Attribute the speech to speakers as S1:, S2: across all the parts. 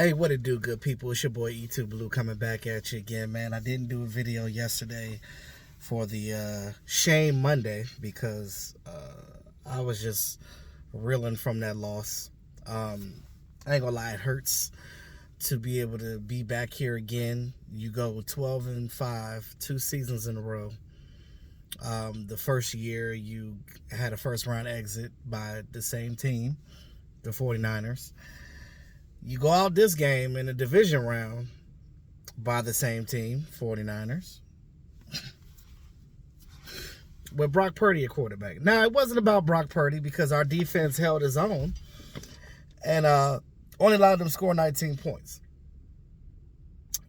S1: Hey, what it do, good people? It's your boy E2 Blue coming back at you again, man. I didn't do a video yesterday for the Shame Monday because I was just reeling from that loss. I ain't gonna lie, it hurts to be able to be back here again. You go 12-5, 2 seasons in a row. The first year you had a first round exit by the same team, the 49ers. You go out this game in a division round by the same team, 49ers, with Brock Purdy at quarterback. Now, it wasn't about Brock Purdy because our defense held his own and only allowed them to score 19 points.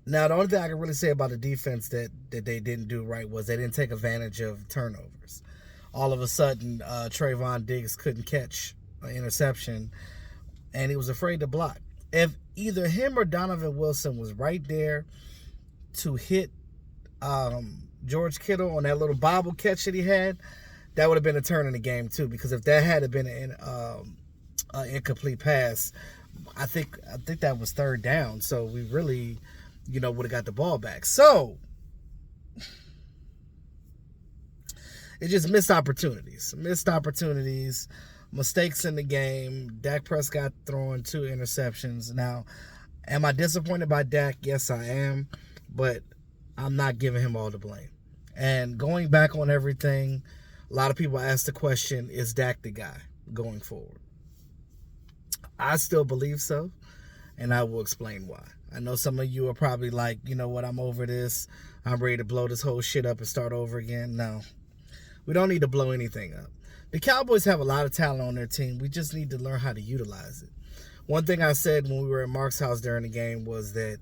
S1: Now, the only thing I can really say about the defense that they didn't do right was they didn't take advantage of turnovers. All of a sudden, Trayvon Diggs couldn't catch an interception, and he was afraid to block. If either him or Donovan Wilson was right there to hit George Kittle on that little bobble catch that he had, that would have been a turn in the game too. Because if that had been an incomplete pass, I think that was third down. So we really, would have got the ball back. So it just missed opportunities. Mistakes in the game. Dak Prescott throwing 2 interceptions. Now, am I disappointed by Dak? Yes, I am. But I'm not giving him all the blame. And going back on everything, a lot of people ask the question, is Dak the guy going forward? I still believe so, and I will explain why. I know some of you are probably like, you know what, I'm over this. I'm ready to blow this whole shit up and start over again. No, we don't need to blow anything up. The Cowboys have a lot of talent on their team. We just need to learn how to utilize it. One thing I said when we were at Mark's house during the game was that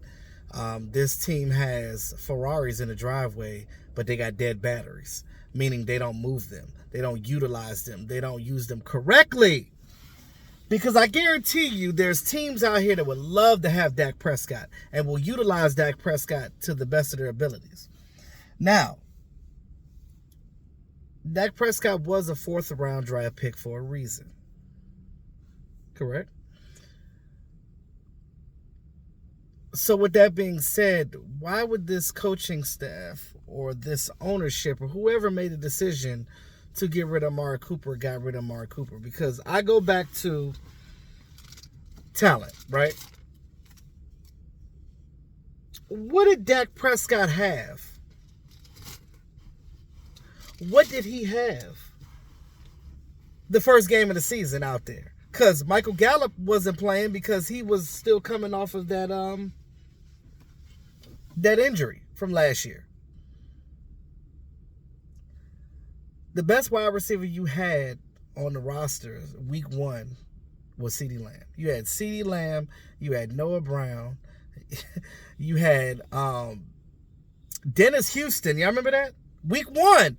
S1: this team has Ferraris in the driveway, but they got dead batteries, meaning they don't move them. They don't utilize them. They don't use them correctly. Because I guarantee you there's teams out here that would love to have Dak Prescott and will utilize Dak Prescott to the best of their abilities. Now, Dak Prescott was a 4th round draft pick for a reason. Correct? So with that being said, why would this coaching staff or this ownership or whoever made the decision to get rid of Amari Cooper got rid of Amari Cooper? Because I go back to talent, right? What did Dak Prescott have? What did he have the first game of the season out there? Because Michael Gallup wasn't playing because he was still coming off of that injury from last year. The best wide receiver you had on the roster week 1 was CeeDee Lamb. You had CeeDee Lamb. You had Noah Brown. You had Dennis Houston. Y'all remember that? Week 1,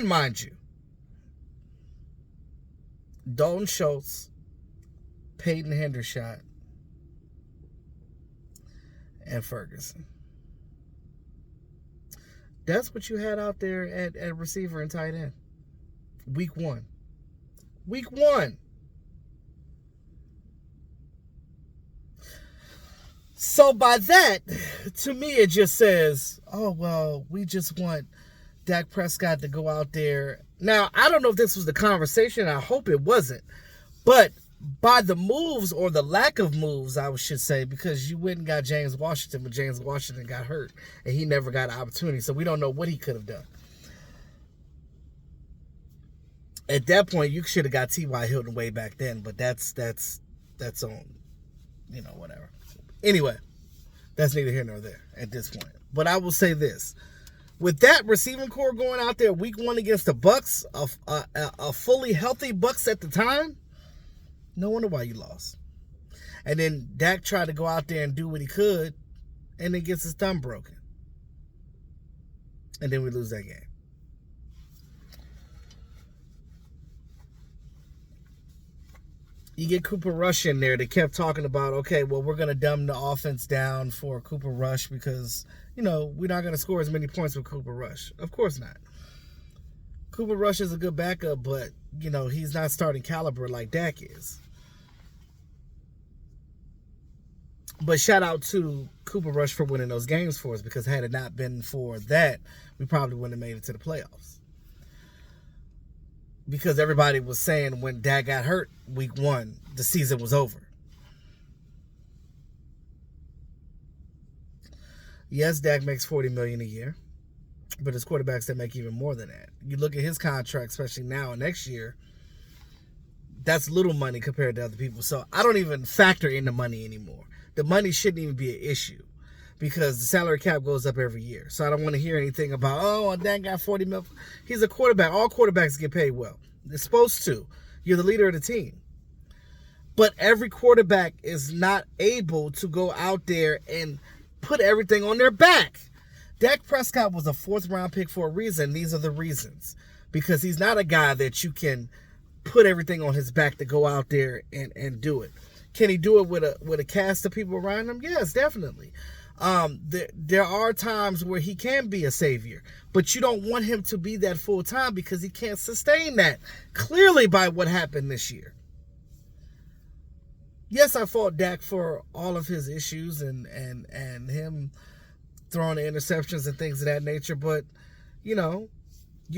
S1: mind you. Dalton Schultz, Peyton Hendershot, and Ferguson. That's what you had out there at receiver and tight end. Week 1. So by that, to me, it just says, oh, well, we just want Dak Prescott to go out there. Now, I don't know if this was the conversation. I hope it wasn't. But by the moves or the lack of moves, I should say, because you went and got James Washington, but James Washington got hurt, and he never got an opportunity. So we don't know what he could have done. At that point, you should have got T.Y. Hilton way back then, but that's on, whatever. Anyway, that's neither here nor there at this point. But I will say this. With that receiving core going out there week 1 against the Bucs, a fully healthy Bucs at the time, no wonder why you lost. And then Dak tried to go out there and do what he could, and then gets his thumb broken. And then we lose that game. You get Cooper Rush in there. They kept talking about, okay, well, we're going to dumb the offense down for Cooper Rush because, we're not going to score as many points with Cooper Rush. Of course not. Cooper Rush is a good backup, but, he's not starting caliber like Dak is. But shout out to Cooper Rush for winning those games for us, because had it not been for that, we probably wouldn't have made it to the playoffs. Because everybody was saying when Dak got hurt week 1, the season was over. Yes, Dak makes $40 million a year, but there's quarterbacks that make even more than that. You look at his contract, especially now and next year, that's little money compared to other people. So I don't even factor in the money anymore. The money shouldn't even be an issue, because the salary cap goes up every year. So I don't want to hear anything about, oh, Dak got $40 million. He's a quarterback. All quarterbacks get paid well. They're supposed to. You're the leader of the team. But every quarterback is not able to go out there and put everything on their back. Dak Prescott was a 4th-round pick for a reason. These are the reasons. Because he's not a guy that you can put everything on his back to go out there and do it. Can he do it with a cast of people around him? Yes, definitely. There are times where he can be a savior, but you don't want him to be that full time, because he can't sustain that, clearly by what happened this year. Yes, I fault Dak for all of his issues and him throwing the interceptions and things of that nature, but you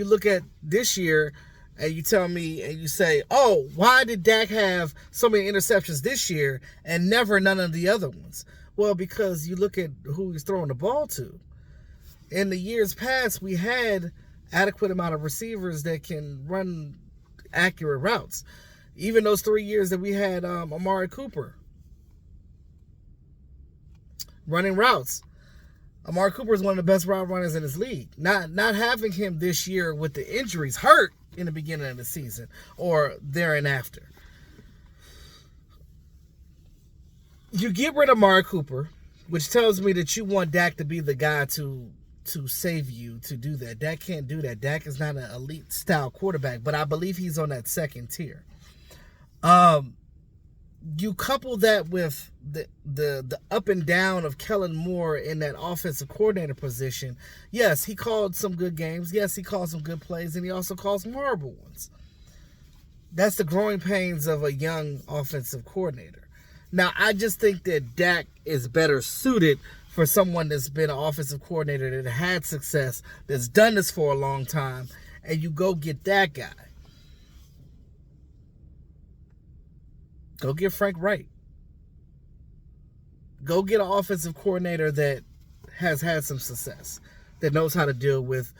S1: look at this year and you tell me and you say, oh, why did Dak have so many interceptions this year and never none of the other ones? Well, because you look at who he's throwing the ball to. In the years past, we had adequate amount of receivers that can run accurate routes. Even those 3 years that we had Amari Cooper running routes. Amari Cooper is one of the best route runners in his league. Not having him this year with the injuries hurt in the beginning of the season or thereafter. You get rid of Amari Cooper, which tells me that you want Dak to be the guy to save you, to do that. Dak can't do that. Dak is not an elite style quarterback, but I believe he's on that second tier. You couple that with the up and down of Kellen Moore in that offensive coordinator position. Yes, he called some good games. Yes, he called some good plays, and he also called some horrible ones. That's the growing pains of a young offensive coordinator. Now, I just think that Dak is better suited for someone that's been an offensive coordinator that had success, that's done this for a long time, and you go get that guy. Go get Frank Wright. Go get an offensive coordinator that has had some success, that knows how to deal with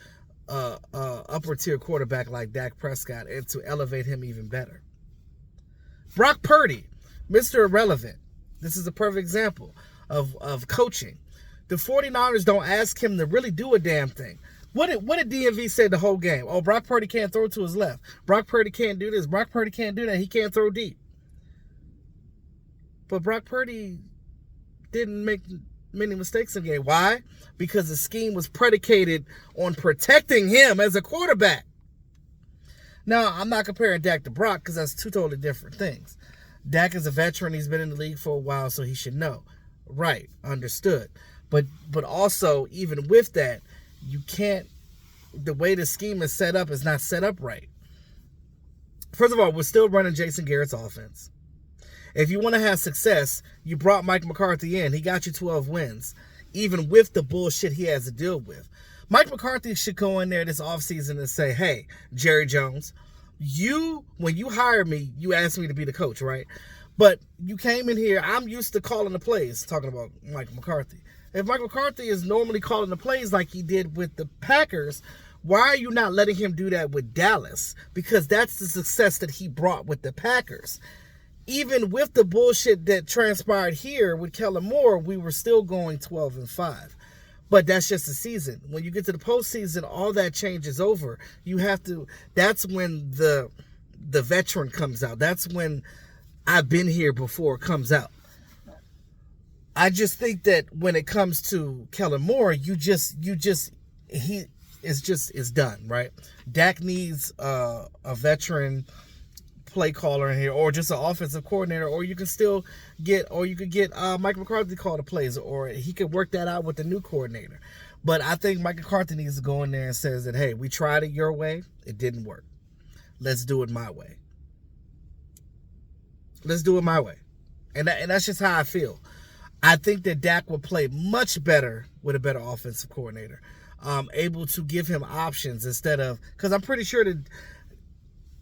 S1: upper tier quarterback like Dak Prescott, and to elevate him even better. Brock Purdy, Mr. Irrelevant. This is a perfect example of coaching. The 49ers don't ask him to really do a damn thing. What did DMV say the whole game? Oh, Brock Purdy can't throw to his left. Brock Purdy can't do this. Brock Purdy can't do that. He can't throw deep. But Brock Purdy didn't make many mistakes in the game. Why? Because the scheme was predicated on protecting him as a quarterback. Now, I'm not comparing Dak to Brock, because that's two totally different things. Dak is a veteran. He's been in the league for a while, so he should know. Right. Understood. But also, even with that, you can't, the way the scheme is set up is not set up right. First of all, we're still running Jason Garrett's offense. If you want to have success, you brought Mike McCarthy in. He got you 12 wins, even with the bullshit he has to deal with. Mike McCarthy should go in there this offseason and say, hey, Jerry Jones, when you hired me, you asked me to be the coach, right? But you came in here, I'm used to calling the plays, talking about Mike McCarthy. If Mike McCarthy is normally calling the plays like he did with the Packers, why are you not letting him do that with Dallas? Because that's the success that he brought with the Packers. Even with the bullshit that transpired here with Kellen Moore, we were still going 12-5. But that's just the season. When you get to the postseason, all that changes over. You have to. That's when the veteran comes out. That's when I've been here before comes out. I just think that when it comes to Kellen Moore, it's done, right? Dak needs a veteran play caller in here, or just an offensive coordinator, or you could get Mike McCarthy to call the plays, or he could work that out with the new coordinator. But I think Mike McCarthy needs to go in there and says that, hey, we tried it your way, it didn't work. Let's do it my way. Let's do it my way. And that's just how I feel. I think that Dak would play much better with a better offensive coordinator, able to give him options instead of, because I'm pretty sure that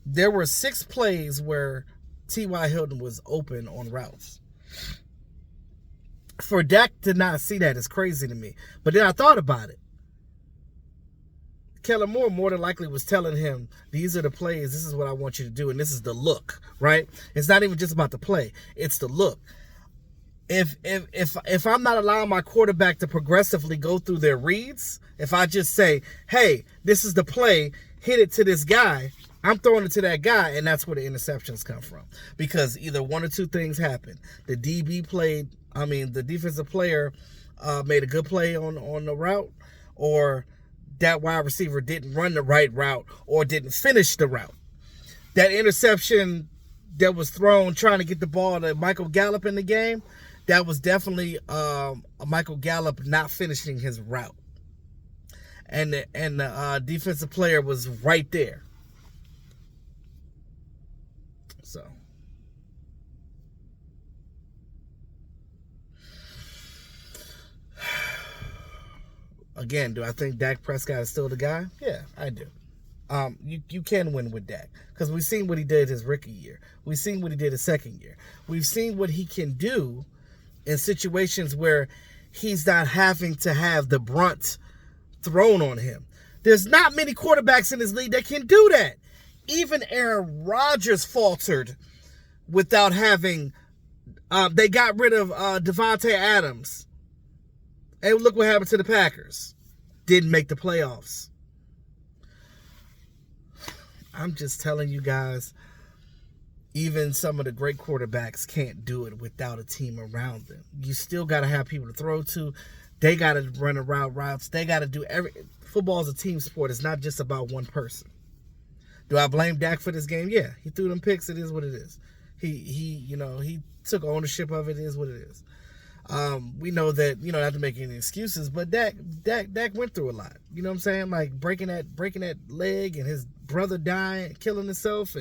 S1: there were 6 plays where T.Y. Hilton was open on routes. For Dak to not see that is crazy to me. But then I thought about it. Kellen more than likely was telling him, these are the plays, this is what I want you to do, and this is the look, right? It's not even just about the play, it's the look. If I'm not allowing my quarterback to progressively go through their reads, if I just say, hey, this is the play, hit it to this guy, I'm throwing it to that guy, and that's where the interceptions come from. Because either one or two things happen. The defensive player made a good play on the route, or that wide receiver didn't run the right route or didn't finish the route. That interception that was thrown trying to get the ball to Michael Gallup in the game, that was definitely Michael Gallup not finishing his route. And the defensive player was right there. So, again, do I think Dak Prescott is still the guy? Yeah, I do. You can win with Dak because we've seen what he did his rookie year. We've seen what he did his second year. We've seen what he can do in situations where he's not having to have the brunt thrown on him. There's not many quarterbacks in this league that can do that. Even Aaron Rodgers faltered without having. They got rid of Devontae Adams. And look what happened to the Packers. Didn't make the playoffs. I'm just telling you guys, even some of the great quarterbacks can't do it without a team around them. You still got to have people to throw to. They got to run around routes. They got to do football is a team sport. It's not just about one person. Do I blame Dak for this game? Yeah, he threw them picks. It is what it is. He took ownership of it. It is what it is. We know that, not to make any excuses, but Dak went through a lot. You know what I'm saying? Like breaking that leg and his brother dying, killing himself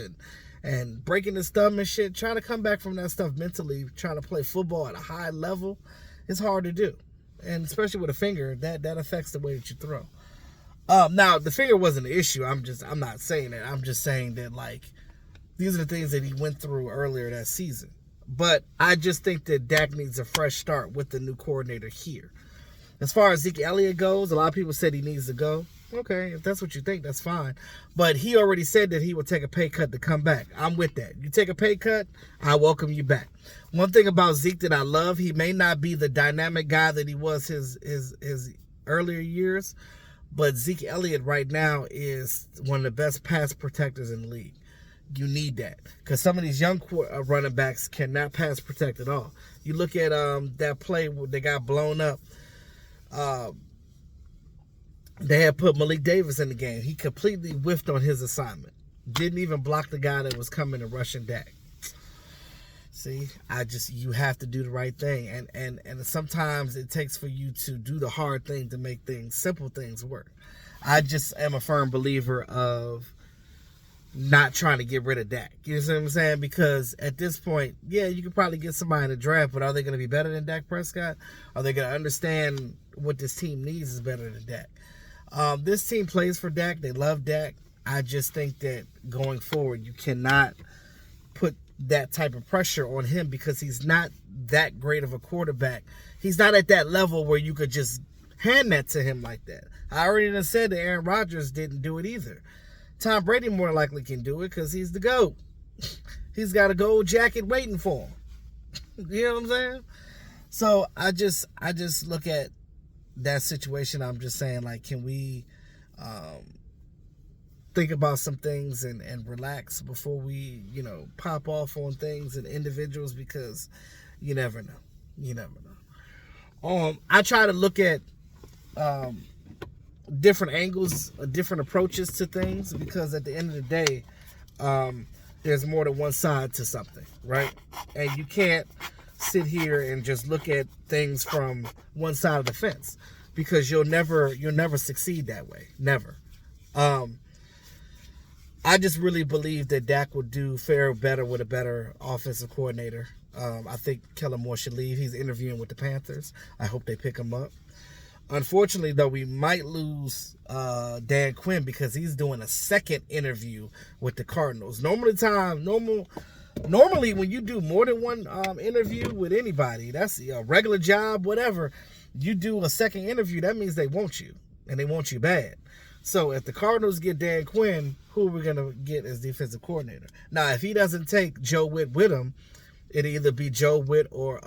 S1: and breaking his thumb and shit. Trying to come back from that stuff mentally, trying to play football at a high level, it's hard to do. And especially with a finger, that affects the way that you throw. Now the finger wasn't an issue. I'm not saying that. I'm just saying that, like, these are the things that he went through earlier that season. But I just think that Dak needs a fresh start with the new coordinator here. As far as Zeke Elliott goes, a lot of people said he needs to go. Okay, if that's what you think, that's fine. But he already said that he would take a pay cut to come back. I'm with that. You take a pay cut, I welcome you back. One thing about Zeke that I love, he may not be the dynamic guy that he was his earlier years, but Zeke Elliott right now is one of the best pass protectors in the league. You need that because some of these young running backs cannot pass protect at all. You look at that play where they got blown up. They had put Malik Davis in the game. He completely whiffed on his assignment. Didn't even block the guy that was coming and rushing Dak. See, you have to do the right thing, and sometimes it takes for you to do the hard thing to make simple things work. I just am a firm believer of not trying to get rid of Dak. You know what I'm saying? Because at this point, yeah, you could probably get somebody in the draft, but are they going to be better than Dak Prescott? Are they going to understand what this team needs is better than Dak? This team plays for Dak. They love Dak. I just think that going forward, you cannot put that type of pressure on him because he's not that great of a quarterback. He's not at that level where you could just hand that to him like that. I already done said that Aaron Rodgers didn't do it either. Tom Brady more likely can do it because he's the GOAT. He's got a gold jacket waiting for him. You know what I'm saying? So I just look at that situation. I'm just saying, like, can we think about some things and relax before we, pop off on things and individuals, because you never know. You never know. I try to look at different angles, different approaches to things, because at the end of the day, there's more than one side to something, right? And you can't sit here and just look at things from one side of the fence, because you'll never succeed that way. Never. I just really believe that Dak would fare better with a better offensive coordinator. I think Kellen Moore should leave. He's interviewing with the Panthers. I hope they pick him up. Unfortunately, though, we might lose Dan Quinn because he's doing a second interview with the Cardinals. Normally, when you do more than one interview with anybody, that's a regular job, whatever. You do a second interview, that means they want you, and they want you bad. So if the Cardinals get Dan Quinn, who are we gonna get as defensive coordinator? Now, if he doesn't take Joe Witt with him, it'll either be Joe Witt or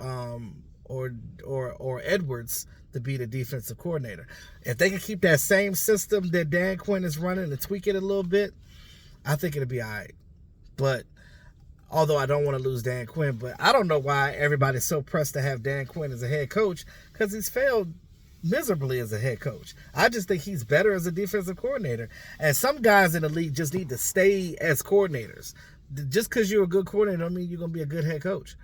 S1: Edwards to be the defensive coordinator. If they can keep that same system that Dan Quinn is running and tweak it a little bit, I think it'll be all right. But although I don't want to lose Dan Quinn, but I don't know why everybody's so pressed to have Dan Quinn as a head coach, because he's failed miserably as a head coach. I just think he's better as a defensive coordinator. And some guys in the league just need to stay as coordinators. Just because you're a good coordinator don't mean you're going to be a good head coach.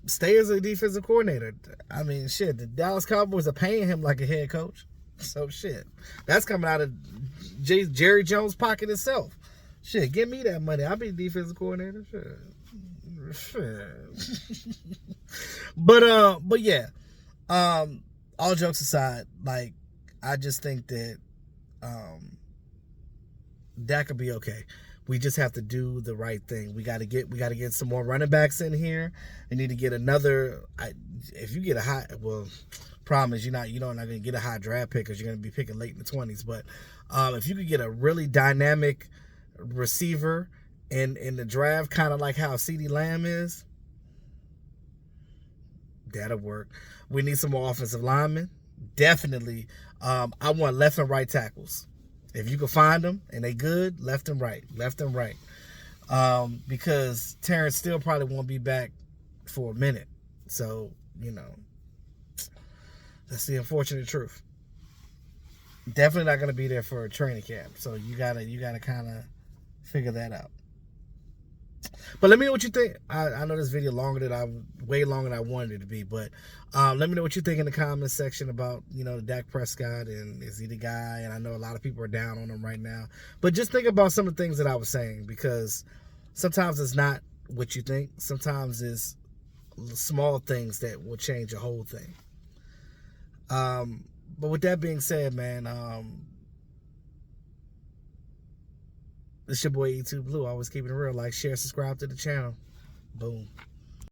S1: Stay as a defensive coordinator. I mean, shit, the Dallas Cowboys are paying him like a head coach. So, shit. That's coming out of Jerry Jones' pocket itself. Shit, give me that money. I'll be defensive coordinator. Shit. But yeah. All jokes aside, like, I just think that Dak could be okay. We just have to do the right thing. We got to get some more running backs in here. We need to get another. If you get a high, well, problem is you're not going to get a high draft pick because you're going to be picking late in the 20s. But if you could get a really dynamic receiver in the draft, kind of like how CeeDee Lamb is, that'll work. We need some more offensive linemen. Definitely. I want left and right tackles. If you can find them and they good, left and right. Because Terrence still probably won't be back for a minute. So, that's the unfortunate truth. Definitely not going to be there for a training camp. So you gotta kind of figure that out. But let me know what you think. I know this video way longer than I wanted it to be, but let me know what you think in the comments section about, Dak Prescott, and is he the guy? And I know a lot of people are down on him right now, but just think about some of the things that I was saying, because sometimes it's not what you think. Sometimes it's small things that will change a whole thing. But with that being said, man, it's your boy E2 Blue. Always keeping it real. Like, share, subscribe to the channel. Boom.